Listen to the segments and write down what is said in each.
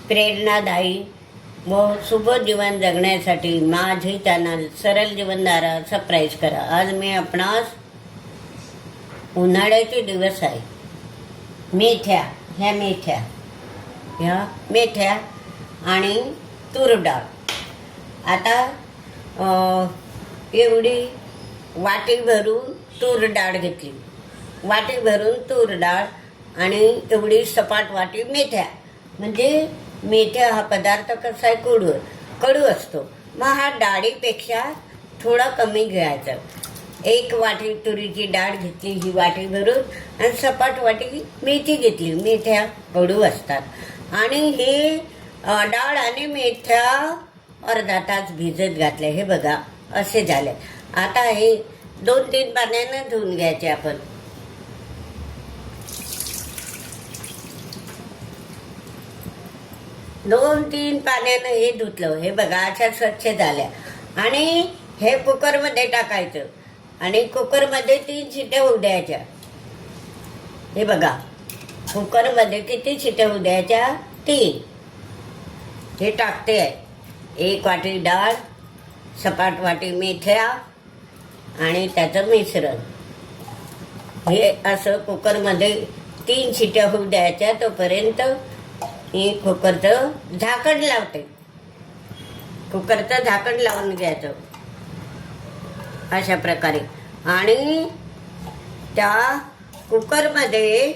प्रेरणादायी व शुभ जीवन जगण्यासाठी माझे चॅनल सरळ जीवनधारा सबस्क्राईब करा. आज मी आपणास उन्हाळ्याचे दिवस आहे. ह्या मेथ्या आणि तूर डाळ. आता एवढी वाटी भरून तूर डाळ घेतली, वाटी भरून तूर डाळ आणि एवढी सपाट वाटी मेथ्या. म्हणजे मेथ्या हा पदार्थ कसा आहे, कडू असतो. मग हा डाळीपेक्षा थोडा कमी घ्यायचा. एक वाटी तुरीची डाळ घेतली ही वाटी भरून आणि सपाट वाटी मेथी घेतली. मेथ्या कडू असतात आणि हे डाळ आणि मेथ्या अर्धा तास भिजत घातले. हे बघा असे झाले. आता हे 2-3 पाण्यानं धुवून घ्यायचे. आपण दोन 3 पाण्यानं हे धुतलं. हे बघा अशा स्वच्छ झाल्या आणि हे कुकरमध्ये टाकायचं आणि कुकरमध्ये 3 शिट्या होऊ द्यायच्या. हे बघा कुकरमध्ये किती शिट्या होऊ द्यायच्या? 3. हे टाकते आहे. 1 वाटी डाळ, सपाट वाटी मेथ्या आणि त्याचं मिश्रण. हे असं कुकरमध्ये 3 शिट्या होऊ द्यायच्या. तोपर्यंत मी कुकरचं झाकण लावते. कुकरचं झाकण लावून घ्यायचं अशा प्रकारे. आणि त्या कुकरमध्ये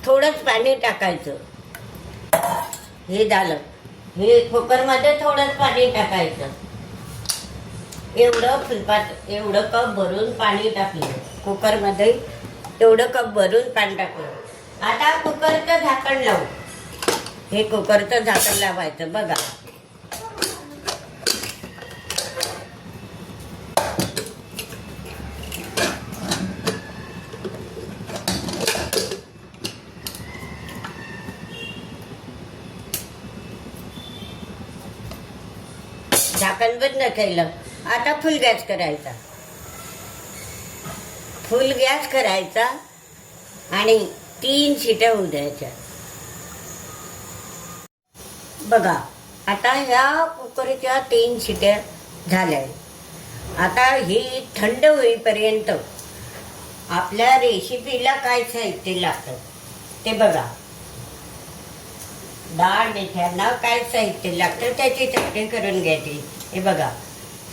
थोडंच पाणी टाकायचं. हे झालं. हे कुकरमध्ये थोडंच पाणी टाकायचं. एवढं कप भरून पाणी टाकलं कुकरमध्ये. एवढं कप भरून पाणी टाकलं. आता कुकरचं झाकण लावू. हे कुकरचं झाकण लावायचं. बघा झाकण बंद केलं. आता फुल गॅस करायचा. फुल गॅस करायचा आणि 3 शिट्या होऊ द्यायच्या. बघा आता ह्या कुकरच्या 3 शिट्या झाल्या. आता ही थंड होईपर्यंत आपल्या रेसिपीला काय साहित्य लागतं ते बघा. डाळ मेथ्यांना काय साहित्य लागतं त्याची चटणी करून घ्यायची. हे बघा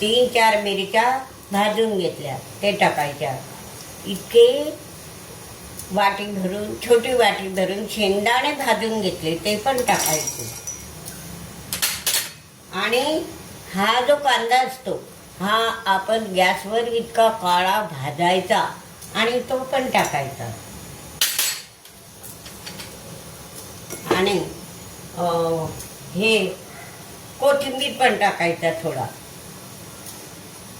3-4 मिरच्या भाजून घेतल्या, ते टाकायच्या. इतके वाटी भरून, छोटी वाटी भरून शेंगदाणे भाजून घेतले, ते पण टाकायचे. आणि हा जो कांदा असतो हा आपण गॅसवर इतका काळा भाजायचा आणि तो पण टाकायचा. आणि हे कोथिंबीर पण टाकायचा, थोडा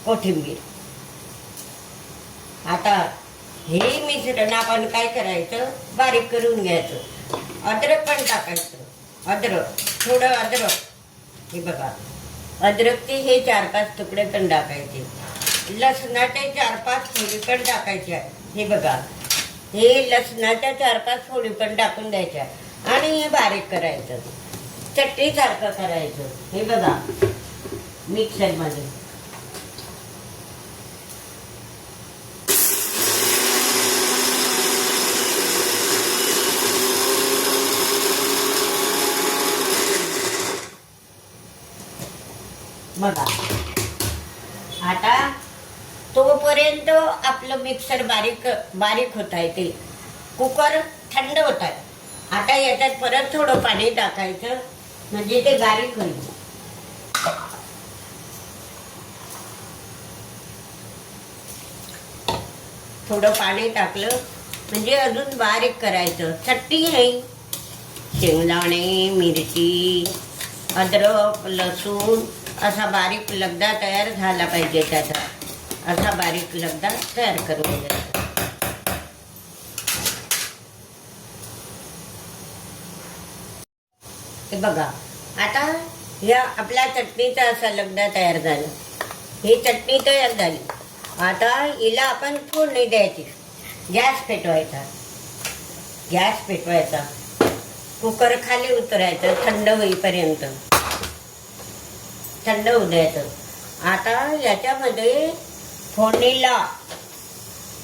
कोथिंबीर. आता हे मिश्रण आपण काय करायचं, बारीक करून घ्यायचं. अद्रक पण टाकायचं. थोडं अद्रक. हे बघा अद्रकचे हे 4-5 तुकडे पण टाकायचे. लसणाचे 4-5 फोडी पण टाकायच्या. हे बघा हे लसणाच्या 4-5 फोडी पण टाकून द्यायच्या आणि हे बारीक करायचं. चटणी सारखं करायचं. हे बघा मिक्सरमध्ये. बघा आता तोपर्यंत आपलं मिक्सर बारीक होत आहे. ते कुकर थंड होत आहे. आता याच्यात परत थोडं पाणी टाकायचं म्हणजे ते बारीक होईल. थोडं पाणी टाकलं म्हणजे अजून बारीक करायचं. चटणी आहे. शेंगदाणे, मिरची, अद्रक, लसूण असा बारीक लगदा तयार झाला पाहिजे. त्याचा असा बारीक लगदा तयार करून घ्यायचा. हे बघा आता या आपल्या चटणीचा असा लगदा तयार झाला. ही चटणी तयार झाली. आता हिला आपण फोडणी द्यायची. गॅस पेटवायचा. गॅस पेटवायचा, कुकर खाली उतरायचं थंड होईपर्यंत, थंड होऊ द्यायचं. आता याच्यामध्ये फोडणीला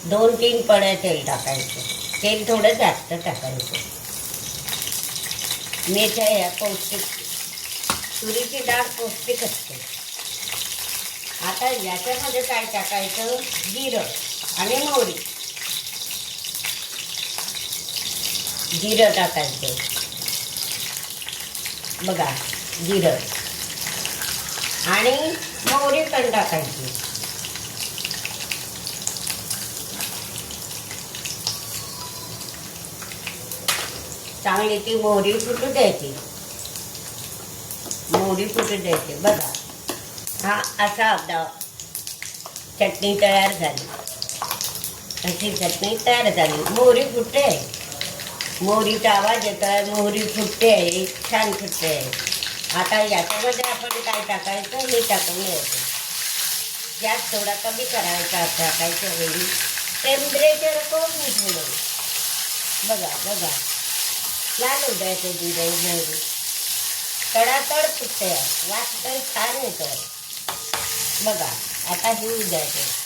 2-3 पळ्या तेल टाकायचं. तेल थोडं जास्त टाकायचं. मेथ्या ह्या पौष्टिक, तुरीची डाळ पौष्टिक असते. आता याच्यामध्ये काय टाकायचं, जिरं आणि मोहरी. जिरं टाकायचं बघा, जिरं आणि मोहरी पण टाकायची. चांगली ती मोहरी फुटू द्यायची, मोहरी फुटू द्यायची. बघा, हा असा आपला चटणी तयार झाली. अशी चटणी तयार झाली. मोहरी फुटते, मोहरीचा आवाज येतोय, मोहरी फुटते आहे, छान फुटते आहे. आता याच्यामध्ये आपण काय टाकायचं, हे टाकून घ्यायचं. गॅस थोडा कमी करायचा टाकायच्या वेळी. टेम्परेचर खूप मिठवलं. बघा बघा, लाल होऊ द्यायचं जिरं मोहरी. तडातड फुटते, वास तर छान येतोय. बघा, आता हे होऊ द्यायचं.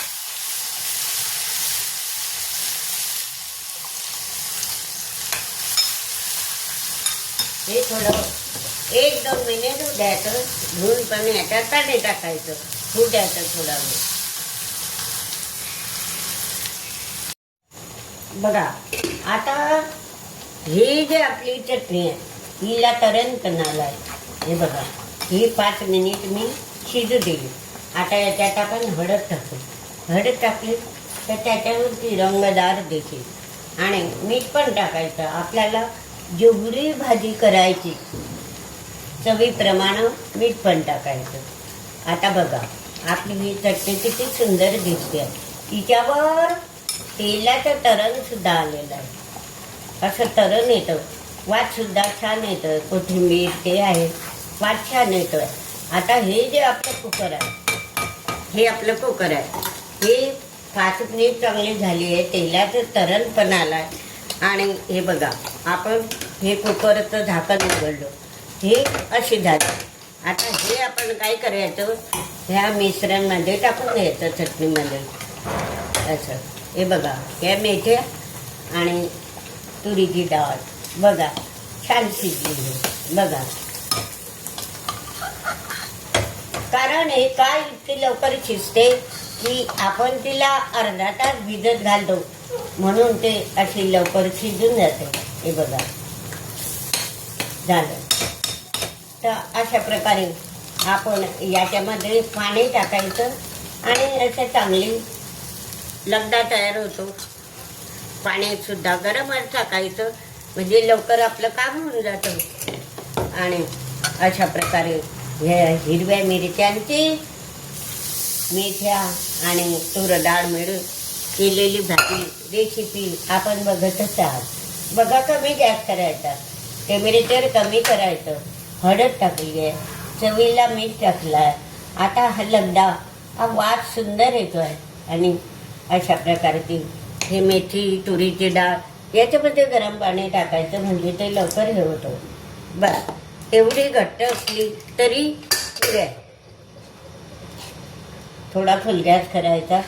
हे थोडं 1-2 मिनिट होऊ द्यायचं. धुवून पण याच्यात पाणी टाकायचं, होऊ द्यायचं थोडा वेळ. बघा, आता ही जी आपली चटणी आहे हिला तरणपणाला आहे. हे बघा, ही 5 मिनिट मी शिजू दिली. आता याच्यात आपण हळद टाकू. हळद टाकली तर त्याच्यावरती रंगदार दिसेल. आणि मीठ पण टाकायचं. आपल्याला जेवढी भाजी करायची चवीप्रमाणे मीठ पण टाकायचं. आता बघा, आपली ही चटणी किती सुंदर दिसते. तिच्यावर तेलाचं तरणसुद्धा आलेलं आहे. असं तरण येतं, वाससुद्धा छान येतं. कोथिंबीर ते आहे, वास छान येतोय. आता हे जे आपलं कुकर आहे, हे आपलं कुकर आहे, हे 5 मिनिट चांगली झाली आहे. तेलाचं तरण पण आलं आहे. आणि हे बघा, आपण हे कुकरचं झाकण उघडलं, हे अशी झाली. आता हे आपण काय करायचं, ह्या मिश्रणमध्ये टाकून द्यायचं चटणीमध्ये. असं हे बघा, ह्या मेथ्या आणि तुरीची डाळ बघा छान शिजली. बघा, कारण हे काय इतकी लवकर शिजते की आपण तिला अर्धा तास भिजत घालतो, म्हणून ते अशी लवकर शिजून जाते. हे बघा झालं. तर अशा प्रकारे आपण याच्यामध्ये पाणी टाकायचं आणि असं चांगली लगदा तयार होतो. पाण्यात सुद्धा गरमच टाकायचं, म्हणजे लवकर आपलं काम होऊन जातं. आणि अशा प्रकारे ह्या हिरव्या मिरच्यांची, मेथ्या आणि तूर डाळ मिळून केलेली भाजी रेसिपी आपण बघतच आहात. बघा, कमी गॅस करायचा, टेम्परेचर कमी करायचं. हळद टाकली आहे, चवीला मीठ टाकलं आहे. आता हा लगदा, हा वास सुंदर येतो आहे. आणि अशा प्रकारची हे मेथी, तुरीची डाळ याच्यामध्ये गरम पाणी टाकायचं, म्हणजे ते लवकर हे होतं. बस, एवढी घट्ट असली तरी पुरे. थोडा फुल गॅस करायचा,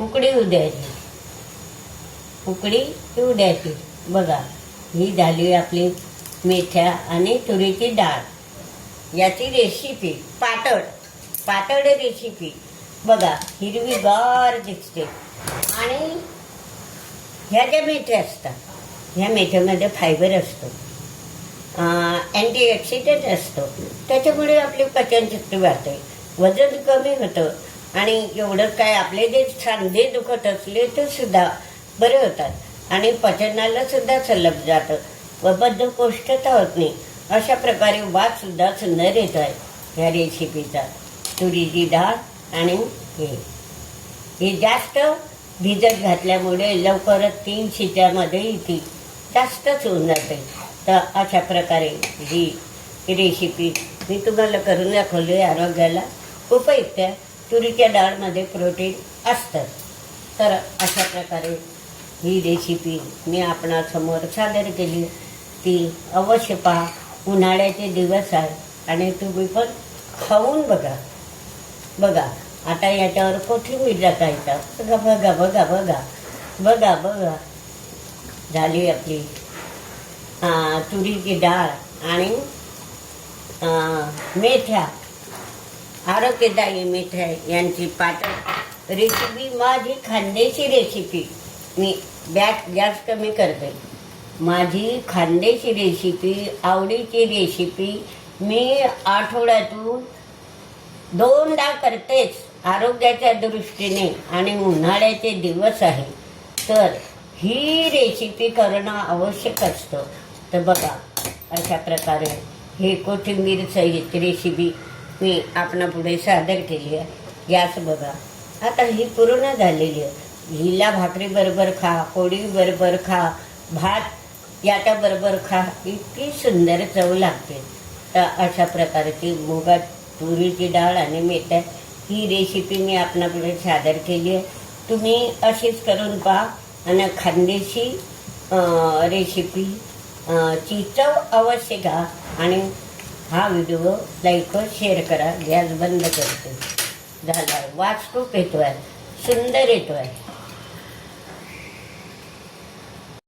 उकडी होऊ द्यायची, उकडी येऊ द्यायची. बघा, ही झाली आपली मेथ्या आणि तुरीची डाळ याची रेसिपी. पातळ पातळ रेसिपी. बघा, हिरवीगार दिसते. आणि ह्या ज्या मेथ्या असतात, ह्या मेथ्यामध्ये फायबर असतो, अँटीऑक्सिडंट असतो. त्याच्यामुळे आपली पचनशक्ती वाढते, वजन कमी होतं. आणि एवढं काय, आपले जे सांधे दुखत असले ते सुद्धा बरे होतात आणि पचनाला सुद्धा सलग जातं व बद्धकोष्ठता होत नाही. अशा प्रकारे वास सुद्धा सुंदर येत आहे ह्या रेसिपीचा. तुरीची डाळ आणि हे जास्त भिजत घातल्यामुळे लवकरच 3 शिट्यामध्ये ती जास्तच होऊन जाते. तर अशा प्रकारे ही रेसिपी मी तुम्हाला करून दाखवली. आरोग्याला उपयुक्त आहे. तुरीच्या डाळमध्ये प्रोटीन असतं. तर अशा प्रकारे ही रेसिपी मी आपणासमोर सादर केली. ती अवश्य पहा. उन्हाळ्याचे दिवस आहे आणि तुम्ही पण खाऊन बघा. बघा आता याच्यावर कोथिंबीर टाकायचा. बघा बघा बघा बघा बघा बघा. झाली आपली तुरीची डाळ आणि मेथ्या, आरोग्यदायी मेथ्या यांची पातळ रेसिपी, माझी खानदेशी रेसिपी. मी गॅस कमी करते. माझी खानदेशी रेसिपी, आवडीची रेसिपी मी आठवड्यातून 2दा करतेच आरोग्याच्या दृष्टीने. आणि उन्हाळ्याचे दिवस आहे तर ही रेसिपी करणं आवश्यक असतं. तर बघा अशा प्रकारे हे कोथिंबीर सहित रेसिपी मी आपणापुढे सादर केली आहे. गॅस बघा आता ही पूर्ण झालेली आहे. हिला भाकरी बरोबर खा, पोळी बरोबर खा, भात याच्या बरोबर खा, इतकी सुंदर चव लागते. तर अशा प्रकारची मुगात तुरीची डाळ आणि मेथ्या ही रेसिपी मी आपणापुढे सादर केली आहे. तुम्ही अशीच करून पहा आणि खानदेशी रेसिपी ची चव अवश्य घ्या. आणि हा व्हिडिओ लाईक व शेअर करा. गॅस बंद करते. झाला. वास खूप येतो आहे, सुंदर येतो आहे.